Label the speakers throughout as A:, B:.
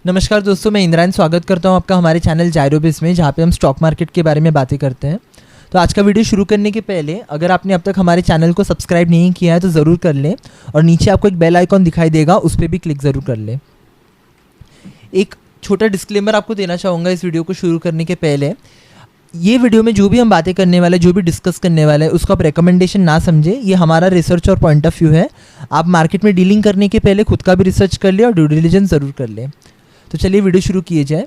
A: नमस्कार दोस्तों, मैं इंद्रायण स्वागत करता हूं आपका हमारे चैनल जायरोबिज में, जहां पे हम स्टॉक मार्केट के बारे में बातें करते हैं। तो आज का वीडियो शुरू करने के पहले अगर आपने अब तक हमारे चैनल को सब्सक्राइब नहीं किया है तो ज़रूर कर लें, और नीचे आपको एक बेल आइकॉन दिखाई देगा, उस पर भी क्लिक ज़रूर कर लें। एक छोटा डिस्क्लेमर आपको देना चाहूँगा इस वीडियो को शुरू करने के पहले। ये वीडियो में जो भी हम बातें करने वाले, जो भी डिस्कस करने वाले हैं, उसको आप रिकमेंडेशन ना समझे। ये हमारा रिसर्च और पॉइंट ऑफ व्यू है। आप मार्केट में डीलिंग करने के पहले खुद का भी रिसर्च कर ले और ड्यू डिलिजेंस ज़रूर कर ले। तो चलिए वीडियो शुरू किए जाए।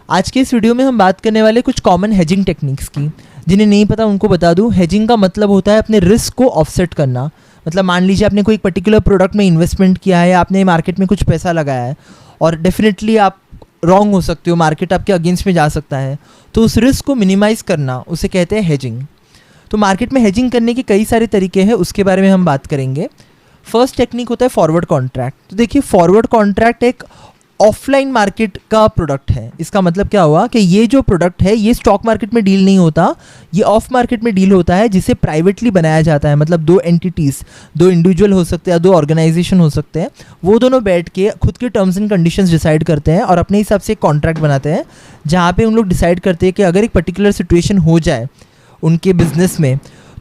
A: आज के इस वीडियो में हम बात करने वाले कुछ कॉमन हेजिंग टेक्निक्स की। जिन्हें नहीं पता उनको बता दूं, हेजिंग का मतलब होता है अपने रिस्क को ऑफसेट करना। मतलब मान लीजिए आपने कोई एक पर्टिकुलर प्रोडक्ट में इन्वेस्टमेंट किया है, आपने मार्केट में कुछ पैसा लगाया है और डेफिनेटली आप रॉन्ग हो सकते हो, मार्केट आपके अगेंस्ट में जा सकता है। तो उस रिस्क को मिनिमाइज़ करना, उसे कहते हैं हेजिंग। तो मार्केट में हेजिंग करने के कई सारे तरीके हैं, उसके बारे में हम बात करेंगे। फर्स्ट टेक्निक होता है फॉरवर्ड कॉन्ट्रैक्ट। तो देखिए, फॉरवर्ड कॉन्ट्रैक्ट एक ऑफलाइन मार्केट का प्रोडक्ट है। इसका मतलब क्या हुआ कि ये जो प्रोडक्ट है ये स्टॉक मार्केट में डील नहीं होता, ये ऑफ मार्केट में डील होता है, जिसे प्राइवेटली बनाया जाता है। मतलब दो एंटिटीज़, दो इंडिविजुअल हो सकते हैं, दो ऑर्गेनाइजेशन हो सकते हैं, वो दोनों बैठ के खुद के टर्म्स एंड कंडीशंस डिसाइड करते हैं और अपने हिसाब से एक कॉन्ट्रैक्ट बनाते हैं, जहाँ पे उन लोग डिसाइड करते हैं कि अगर एक पर्टिकुलर सिचुएशन हो जाए उनके बिजनेस में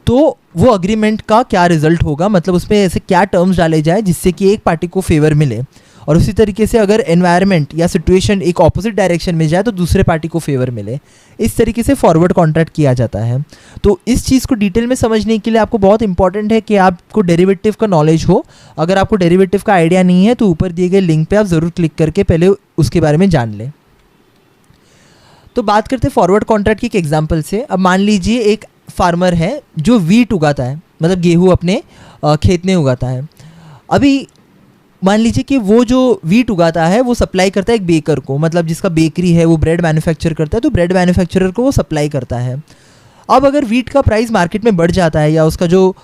A: तो वो अग्रीमेंट का क्या रिजल्ट होगा, मतलब उसमें ऐसे क्या टर्म्स डाले जाए जिससे कि एक पार्टी को फेवर मिले। और उसी तरीके से अगर एनवायरनमेंट या सिचुएशन एक ऑपोजिट डायरेक्शन में जाए तो दूसरे पार्टी को फेवर मिले। इस तरीके से फॉरवर्ड कॉन्ट्रैक्ट किया जाता है। तो इस चीज़ को डिटेल में समझने के लिए आपको बहुत इंपॉर्टेंट है कि आपको डेरिवेटिव का नॉलेज हो। अगर आपको डेरिवेटिव का आइडिया नहीं है तो ऊपर दिए गए लिंक पे आप ज़रूर क्लिक करके पहले उसके बारे में जान लें। तो बात करते हैं फॉरवर्ड कॉन्ट्रैक्ट की एक एग्जाम्पल से। अब मान लीजिए एक फार्मर है जो वीट उगाता है, मतलब गेहूँ अपने खेत में उगाता है। अभी मान लीजिए कि वो जो वीट उगाता है वो सप्लाई करता है एक बेकर को, मतलब जिसका बेकरी है वो ब्रेड मैन्युफैक्चर करता है, तो ब्रेड मैन्युफैक्चरर को वो सप्लाई करता है। अब अगर वीट का प्राइस मार्केट में बढ़ जाता है या उसका जो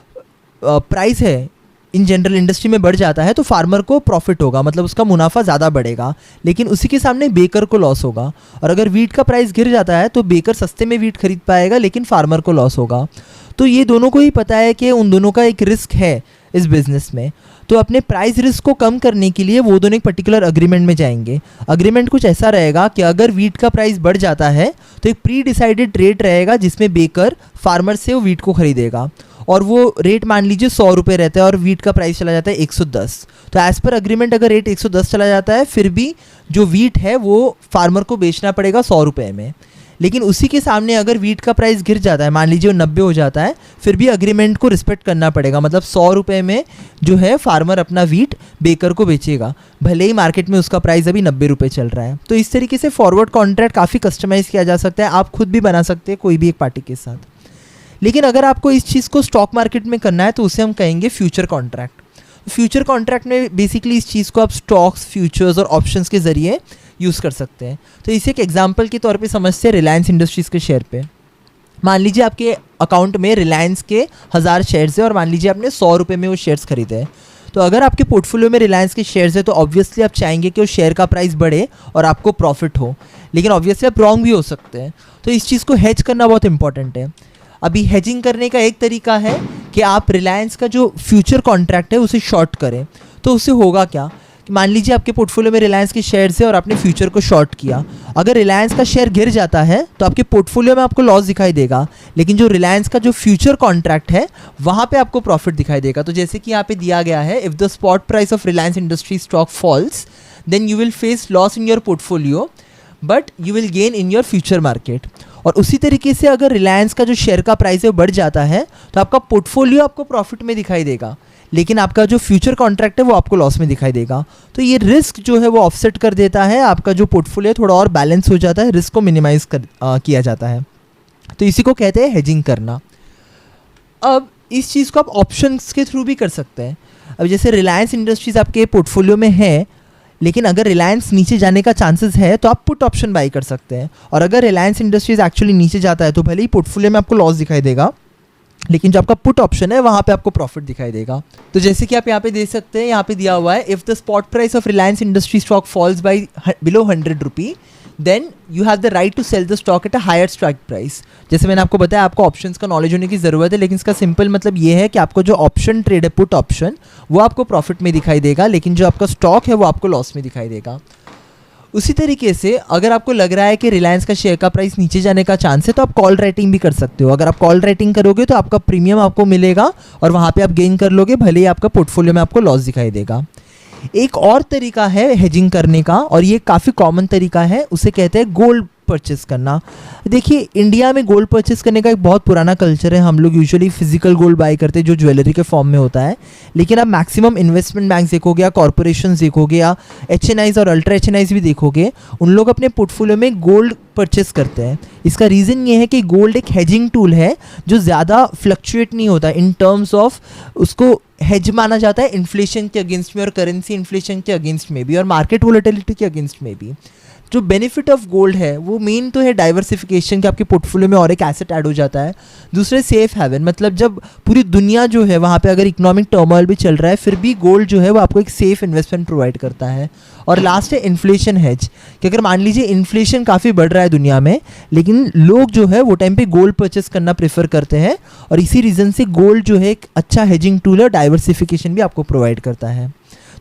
A: प्राइस है इन जनरल इंडस्ट्री में बढ़ जाता है तो फार्मर को प्रॉफिट होगा, मतलब उसका मुनाफा ज़्यादा बढ़ेगा, लेकिन उसी के सामने बेकर को लॉस होगा। और अगर वीट का प्राइस गिर जाता है तो बेकर सस्ते में वीट खरीद पाएगा, लेकिन फार्मर को लॉस होगा। तो ये दोनों को ही पता है कि उन दोनों का एक रिस्क है इस बिज़नेस में। तो अपने प्राइस रिस्क को कम करने के लिए वो दोनों एक पर्टिकुलर अग्रीमेंट में जाएंगे। अग्रीमेंट कुछ ऐसा रहेगा कि अगर वीट का प्राइस बढ़ जाता है तो एक प्री डिसाइडेड रेट रहेगा जिसमें बेकर फार्मर से वो वीट को खरीदेगा, और वो रेट मान लीजिए 100 रुपये रहता है और वीट का प्राइस चला जाता है 110। तो एज़ पर अग्रीमेंट अगर रेट 110 चला जाता है फिर भी जो वीट है वो फार्मर को बेचना पड़ेगा 100 रुपये में। लेकिन उसी के सामने अगर वीट का प्राइस गिर जाता है, मान लीजिए वो 90 हो जाता है, फिर भी अग्रीमेंट को रिस्पेक्ट करना पड़ेगा। मतलब 100 रुपये में जो है फार्मर अपना वीट बेकर को बेचेगा, भले ही मार्केट में उसका प्राइस अभी 90 रुपये चल रहा है। तो इस तरीके से फॉरवर्ड कॉन्ट्रैक्ट काफ़ी कस्टमाइज़ किया जा सकता है, आप खुद भी बना सकते हैं कोई भी एक पार्टी के साथ। लेकिन अगर आपको इस चीज़ को स्टॉक मार्केट में करना है तो उसे हम कहेंगे फ्यूचर कॉन्ट्रैक्ट। फ्यूचर कॉन्ट्रैक्ट में बेसिकली इस चीज़ को आप स्टॉक्स, फ्यूचर्स और ऑप्शंस के ज़रिए यूज़ कर सकते हैं। तो इसे एक एग्जांपल के तौर पे समझते हैं रिलायंस इंडस्ट्रीज़ के शेयर पे। मान लीजिए आपके अकाउंट में रिलायंस के 1000 शेयर्स है और मान लीजिए आपने 100 रुपये में वो शेयर्स खरीदे हैं। तो अगर आपके पोर्टफोलियो में रिलायंस के शेयर्स है तो ऑब्वियसली आप चाहेंगे कि वो शेयर का प्राइस बढ़े और आपको प्रॉफिट हो, लेकिन ऑब्वियसली आप रॉन्ग भी हो सकते हैं। तो इस चीज़ को हेज करना बहुत इंपॉर्टेंट है। अभी हेजिंग करने का एक तरीका है कि आप रिलायंस का जो फ्यूचर कॉन्ट्रैक्ट है उसे शॉर्ट करें। तो उससे होगा क्या, मान लीजिए आपके पोर्टफोलियो में रिलायंस के शेयर्स है और आपने फ्यूचर को शॉर्ट किया। अगर रिलायंस का शेयर गिर जाता है तो आपके पोर्टफोलियो में आपको लॉस दिखाई देगा, लेकिन जो रिलायंस का जो फ्यूचर कॉन्ट्रैक्ट है वहाँ पे आपको प्रॉफिट दिखाई देगा। तो जैसे कि यहाँ पे दिया गया है, if the spot price of Reliance industry stock falls then you will face loss in your portfolio but you will gain in your future market. और उसी तरीके से अगर रिलायंस का जो शेयर का प्राइस है वो बढ़ जाता है तो आपका पोर्टफोलियो आपको प्रॉफिट में दिखाई देगा, लेकिन आपका जो फ्यूचर कॉन्ट्रैक्ट है वो आपको लॉस में दिखाई देगा। तो ये रिस्क जो है वो ऑफसेट कर देता है, आपका जो पोर्टफोलियो थोड़ा और बैलेंस हो जाता है, रिस्क को मिनिमाइज किया जाता है। तो इसी को कहते हैं हेजिंग करना। अब इस चीज़ को आप ऑप्शंस के थ्रू भी कर सकते हैं। अब जैसे रिलायंस इंडस्ट्रीज़ आपके पोर्टफोलियो में है, लेकिन अगर रिलायंस नीचे जाने का चांसेस है तो आप पुट ऑप्शन बाई कर सकते हैं। और अगर रिलायंस इंडस्ट्रीज एक्चुअली नीचे जाता है तो भले ही पोर्टफोलियो में आपको लॉस दिखाई देगा, लेकिन जो आपका पुट ऑप्शन है वहाँ पे आपको प्रॉफिट दिखाई देगा। तो जैसे कि आप यहाँ पे देख सकते हैं, यहाँ पे दिया हुआ है if the spot price of Reliance industry stock falls by below 100 rupee then you have the right to sell the stock at a higher strike price. जैसे मैंने आपको बताया आपको ऑप्शंस का नॉलेज होने की ज़रूरत है, लेकिन इसका सिंपल मतलब ये है कि आपको जो ऑप्शन ट्रेड है पुट ऑप्शन वो आपको प्रॉफिट में दिखाई देगा, लेकिन जो आपका स्टॉक है वो आपको लॉस में दिखाई देगा। उसी तरीके से अगर आपको लग रहा है कि रिलायंस का शेयर का प्राइस नीचे जाने का चांस है तो आप कॉल राइटिंग भी कर सकते हो। अगर आप कॉल राइटिंग करोगे तो आपका प्रीमियम आपको मिलेगा और वहाँ पे आप गेन कर लोगे, भले ही आपका पोर्टफोलियो में आपको लॉस दिखाई देगा। एक और तरीका है हेजिंग करने का और ये काफ़ी कॉमन तरीका है, उसे कहते हैं गोल्ड परचेस करना। देखिए इंडिया में गोल्ड परचेस करने का एक बहुत पुराना कल्चर है। हम लोग यूजुअली फिजिकल गोल्ड बाय करते हैं जो ज्वेलरी के फॉर्म में होता है, लेकिन आप मैक्सिमम इन्वेस्टमेंट बैंक देखोगे या कॉर्पोरेशन देखोगे या HNIs और अल्ट्रा HNIs भी देखोगे, उन लोग अपने पोर्टफोलियो में गोल्ड परचेस करते हैं। इसका रीज़न ये है कि गोल्ड एक हेजिंग टूल है जो ज़्यादा फ्लक्चुएट नहीं होता इन टर्म्स ऑफ, उसको हेज माना जाता है इन्फ्लेशन के अगेंस्ट में और करेंसी इन्फ्लेशन के अगेंस्ट में भी और मार्केट वोलेटिलिटी के अगेंस्ट में भी। जो बेनिफिट ऑफ गोल्ड है वो मेन तो है डाइवर्सिफिकेशन, कि आपके पोर्टफोलियो में और एक एसेट ऐड हो जाता है। दूसरे सेफ हैवन, मतलब जब पूरी दुनिया जो है वहाँ पे अगर इकोनॉमिक टर्मोइल भी चल रहा है फिर भी गोल्ड जो है वो आपको एक सेफ इन्वेस्टमेंट प्रोवाइड करता है। और लास्ट है इन्फ्लेशन हेज, कि अगर मान लीजिए इन्फ्लेशन काफ़ी बढ़ रहा है दुनिया में, लेकिन लोग जो है वो टाइम पे गोल्ड परचेस करना प्रेफर करते हैं और इसी रीज़न से गोल्ड जो है एक अच्छा हेजिंग टूल है, डाइवर्सिफिकेशन भी आपको प्रोवाइड करता है।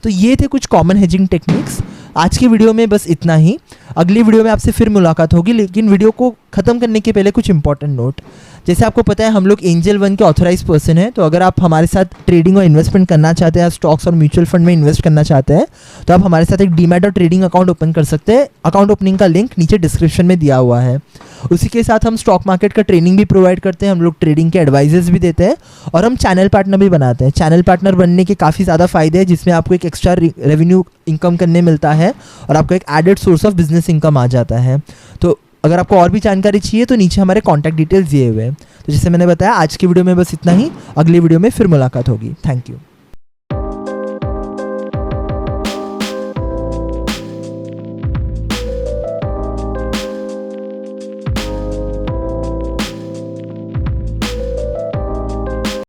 A: तो ये थे कुछ कॉमन हेजिंग टेक्निक्स। आज की वीडियो में बस इतना ही। अगली वीडियो में आपसे फिर मुलाकात होगी, लेकिन वीडियो को ख़त्म करने के पहले कुछ इंपॉर्टेंट नोट। जैसे आपको पता है हम लोग एंजल 1 के ऑथराइज पर्सन हैं, तो अगर आप हमारे साथ ट्रेडिंग और इन्वेस्टमेंट करना चाहते हैं, स्टॉक्स और म्यूचुअल फंड में इन्वेस्ट करना चाहते हैं, तो आप हमारे साथ एक डीमैट और ट्रेडिंग अकाउंट ओपन कर सकते हैं। अकाउंट ओपनिंग का लिंक नीचे डिस्क्रिप्शन में दिया हुआ है। उसी के साथ हम स्टॉक मार्केट का ट्रेनिंग भी प्रोवाइड करते हैं, हम लोग ट्रेडिंग के एडवाइजेस भी देते हैं और हम चैनल पार्टनर भी बनाते हैं। चैनल पार्टनर बनने के काफ़ी ज़्यादा फ़ायदे हैं, जिसमें आपको एक एक्स्ट्रा रेवेन्यू इनकम करने मिलता है और आपको एक added source of business income आ जाता है। तो अगर आपको और भी जानकारी चाहिए तो नीचे हमारे कॉन्टैक्ट डिटेल्स दिए हुए हैं। तो जैसे मैंने बताया आज की वीडियो में बस इतना ही, अगली वीडियो में फिर मुलाकात होगी। Thank you.